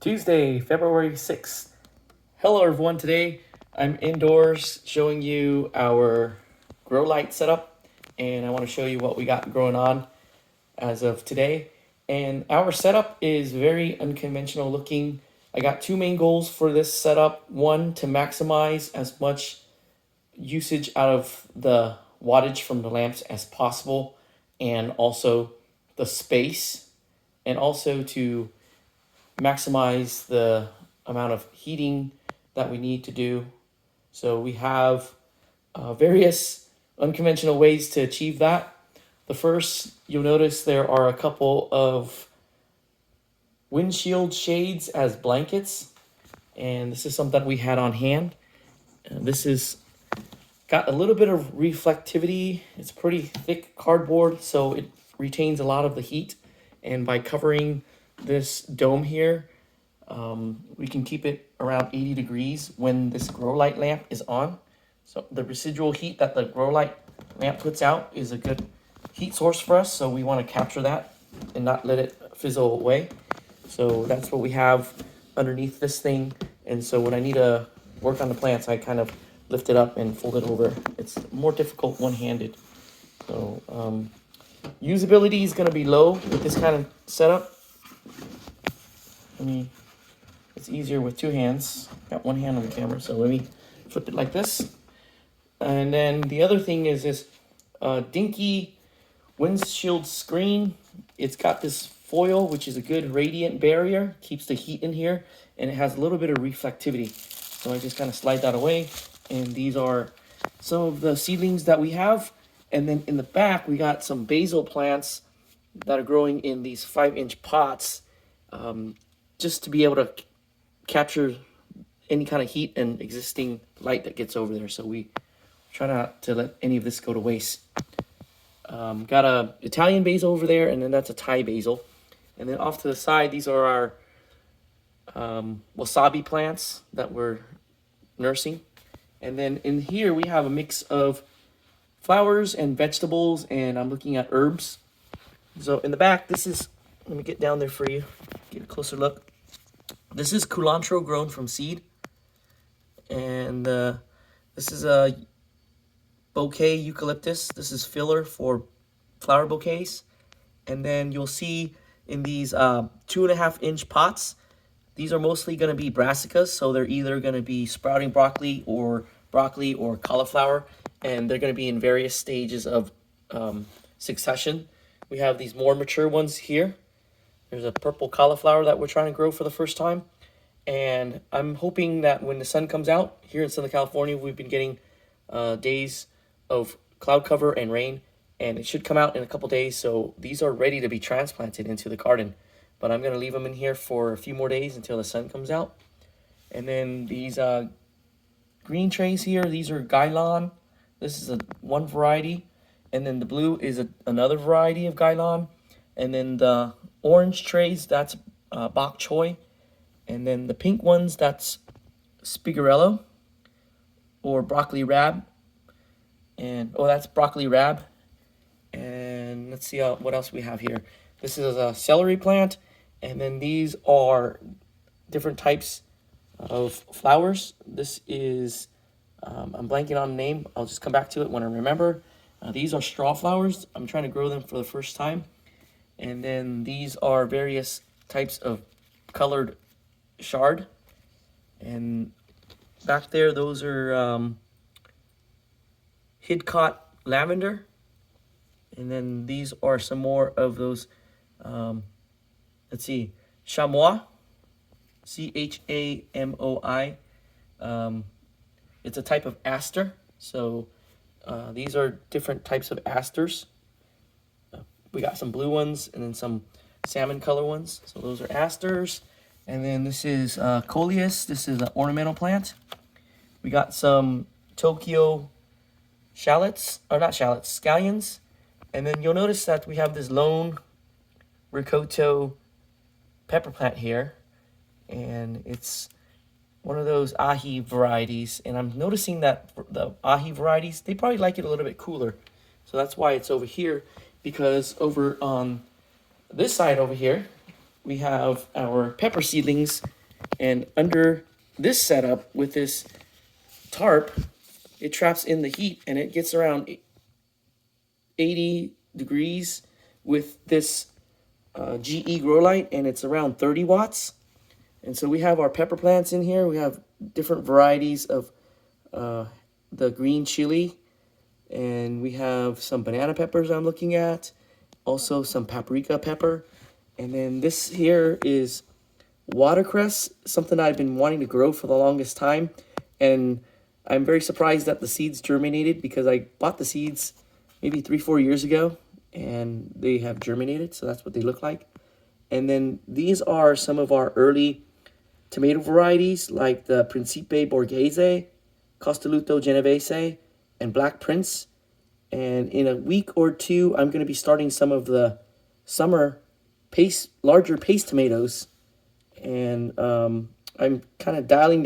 Tuesday, February 6th. Hello everyone, today I'm indoors showing you our grow light setup, and I want to show you what we got going on as of today. And our setup is very unconventional looking. I got two main goals for this setup. One, to maximize as much usage out of the wattage from the lamps as possible, and also the space, and also to maximize the amount of heating that we need to do. So we have various unconventional ways to achieve that. The first, you'll notice there are a couple of windshield shades as blankets, and this is something we had on hand. This is got a little bit of reflectivity. It's pretty thick cardboard, so it retains a lot of the heat, and by covering this dome here, we can keep it around 80 degrees when this grow light lamp is on. So the residual heat that the grow light lamp puts out is a good heat source for us, so we want to capture that and not let it fizzle away. So that's what we have underneath this thing, and so when I need to work on the plants, I kind of lift it up and fold it over. It's more difficult one-handed. So usability is going to be low with this kind of setup. It's easier with two hands. Got one hand on the camera, so let me flip it like this. And then the other thing is this dinky windshield screen. It's got this foil, which is a good radiant barrier, keeps the heat in here, and it has a little bit of reflectivity. So I just kind of slide that away, and these are some of the seedlings that we have. And then in the back, we got some basil plants that are growing in these 5-inch pots, just to be able to capture any kind of heat and existing light that gets over there. So we try not to let any of this go to waste. Got a Italian basil over there, and then that's a Thai basil. And then off to the side, these are our wasabi plants that we're nursing. And then in here, we have a mix of flowers and vegetables, and I'm looking at herbs. So in the back, this is, let me get down there for you, get a closer look. This is culantro grown from seed, and this is a bouquet eucalyptus. This is filler for flower bouquets. And then you'll see in these 2.5-inch pots, these are mostly going to be brassicas, so they're either going to be sprouting broccoli or cauliflower, and they're going to be in various stages of succession. We have these more mature ones here. There's a purple cauliflower that we're trying to grow for the first time. And I'm hoping that when the sun comes out, here in Southern California, we've been getting days of cloud cover and rain, and it should come out in a couple days. So these are ready to be transplanted into the garden. But I'm going to leave them in here for a few more days until the sun comes out. And then these green trays here, these are gailan. This is one variety. And then the blue is another variety of gailan. And then the orange trays, that's bok choy. And then the pink ones, that's spigeriello or broccoli raab. And that's broccoli raab. And let's see what else we have here. This is a celery plant. And then these are different types of flowers. This is, I'm blanking on the name. I'll just come back to it when I remember. These are straw flowers. I'm trying to grow them for the first time. And then these are various types of colored chard. And back there, those are Hidcot lavender. And then these are some more of those, let's see, chamois, CHAMOI. It's a type of aster. So these are different types of asters. We got some blue ones and then some salmon color ones. So those are asters. And then this is coleus. This is an ornamental plant. We got some Tokyo shallots, or not shallots, scallions. And then you'll notice that we have this lone ricotta pepper plant here. And it's one of those ahi varieties. And I'm noticing that the ahi varieties, they probably like it a little bit cooler. So that's why it's over here. Because over on this side over here, we have our pepper seedlings, and under this setup with this tarp, it traps in the heat and it gets around 80 degrees with this GE grow light, and it's around 30 watts. And so we have our pepper plants in here. We have different varieties of the green chili, and we have some banana peppers I'm looking at, also some paprika pepper. And then this here is watercress, something I've been wanting to grow for the longest time. And I'm very surprised that the seeds germinated, because I bought the seeds maybe 3-4 years ago and they have germinated. So that's what they look like. And then these are some of our early tomato varieties, like the Principe Borghese, Costoluto Genovese, and Black Prince. And in a week or two, I'm going to be starting some of the summer larger paste tomatoes. And I'm kind of dialing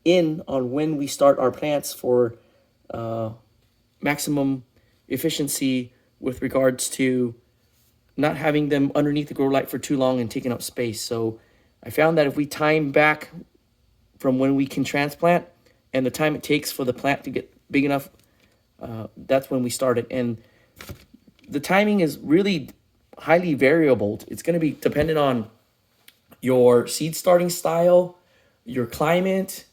in on when we start our plants for maximum efficiency with regards to not having them underneath the grow light for too long and taking up space. So I found that if we time back from when we can transplant and the time it takes for the plant to get big enough, that's when we start it. And the timing is really highly variable. It's going to be dependent on your seed starting style, your climate,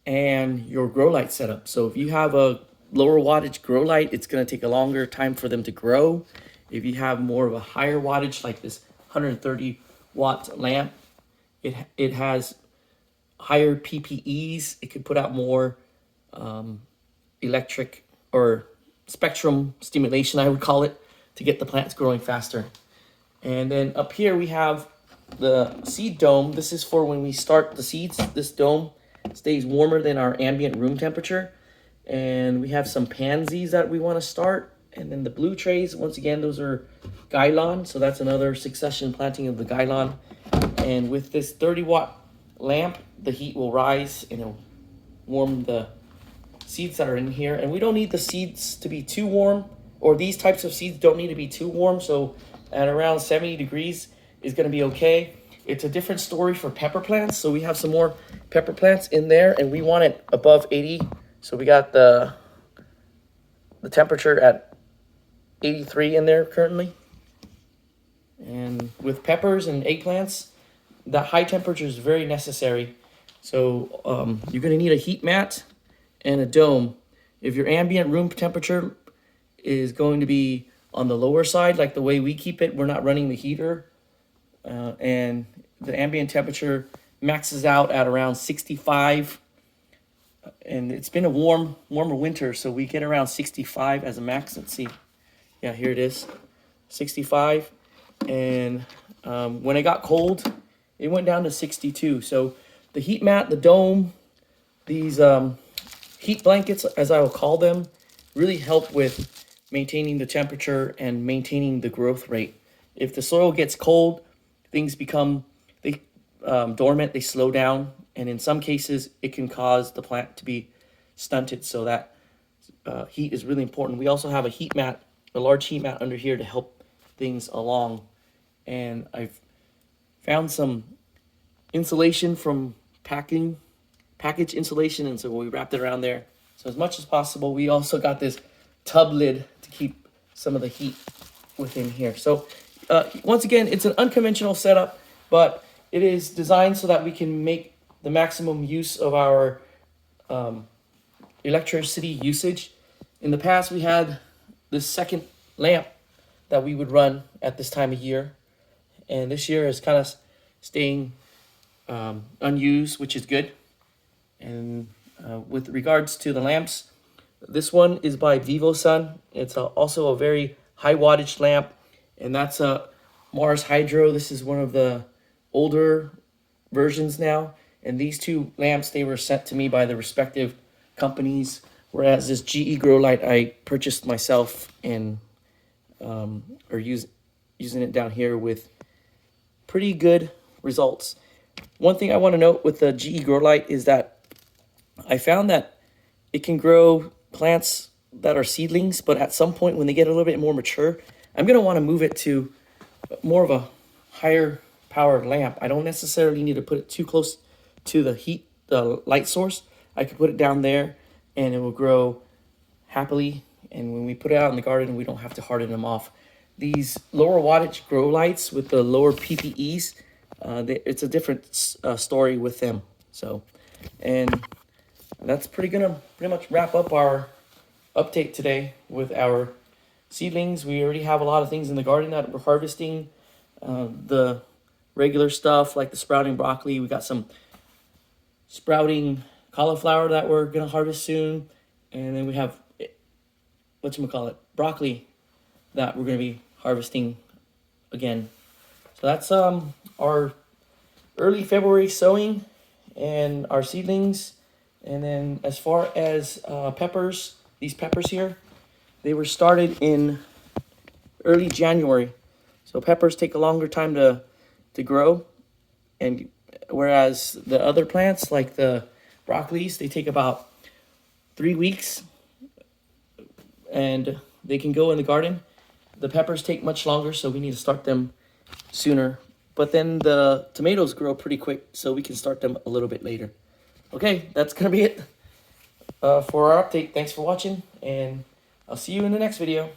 and your grow light setup. So if you have a lower wattage grow light, it's going to take a longer time for them to grow. If you have more of a higher wattage, like this 130 watt lamp, it has higher PPEs. It could put out more electric or spectrum stimulation, I would call it, to get the plants growing faster. And then up here we have the seed dome. This is for when we start the seeds. This dome stays warmer than our ambient room temperature. And we have some pansies that we want to start. And then the blue trays, once again, those are gailan. So that's another succession planting of the gailan. And with this 30 watt lamp, the heat will rise and it'll warm the seeds that are in here. And we don't need the seeds to be too warm, or these types of seeds don't need to be too warm. So at around 70 degrees is going to be okay. It's a different story for pepper plants. So we have some more pepper plants in there, and we want it above 80. So we got the temperature at 83 in there currently. And with peppers and eggplants, the high temperature is very necessary. So you're going to need a heat mat and a dome. If your ambient room temperature is going to be on the lower side, like the way we keep it, we're not running the heater, and the ambient temperature maxes out at around 65, and it's been a warmer winter, so we get around 65 as a max. Let's see, yeah, here it is, 65. And when it got cold, it went down to 62. So the heat mat, the dome, these heat blankets, as I will call them, really help with maintaining the temperature and maintaining the growth rate. If the soil gets cold, things become dormant, they slow down, and in some cases it can cause the plant to be stunted. So that heat is really important. We also have a heat mat, a large heat mat under here to help things along. And I've found some insulation from package insulation, and so we wrapped it around there. So as much as possible. We also got this tub lid to keep some of the heat within here. So once again, it's an unconventional setup, but it is designed so that we can make the maximum use of our electricity usage. In the past, we had this second lamp that we would run at this time of year, and this year is kind of staying unused, which is good. And with regards to the lamps, this one is by VivoSun. It's also a very high wattage lamp, and that's a Mars Hydro. This is one of the older versions now, and these two lamps, they were sent to me by the respective companies, whereas this GE grow light I purchased myself and using it down here with pretty good results. One thing I want to note with the GE grow light is that I found that it can grow plants that are seedlings, but at some point when they get a little bit more mature, I'm going to want to move it to more of a higher powered lamp, I don't necessarily need to put it too close to the light source. I could put it down there and it will grow happily. And when we put it out in the garden, we don't have to harden them off. These lower wattage grow lights with the lower PPEs, it's a different story with them. So, and that's pretty much wrap up our update today with our seedlings. We already have a lot of things in the garden that we're harvesting. The regular stuff like the sprouting broccoli. We got some sprouting cauliflower that we're gonna harvest soon, and then we have broccoli that we're gonna be harvesting again. So that's our early February sowing and our seedlings. And then as far as peppers, these peppers here, they were started in early January. So peppers take a longer time to grow, and whereas the other plants like the broccolis, they take about 3 weeks and they can go in the garden. The peppers take much longer, so we need to start them sooner. But then the tomatoes grow pretty quick, so we can start them a little bit later. Okay, that's gonna be it for our update. Thanks for watching, and I'll see you in the next video.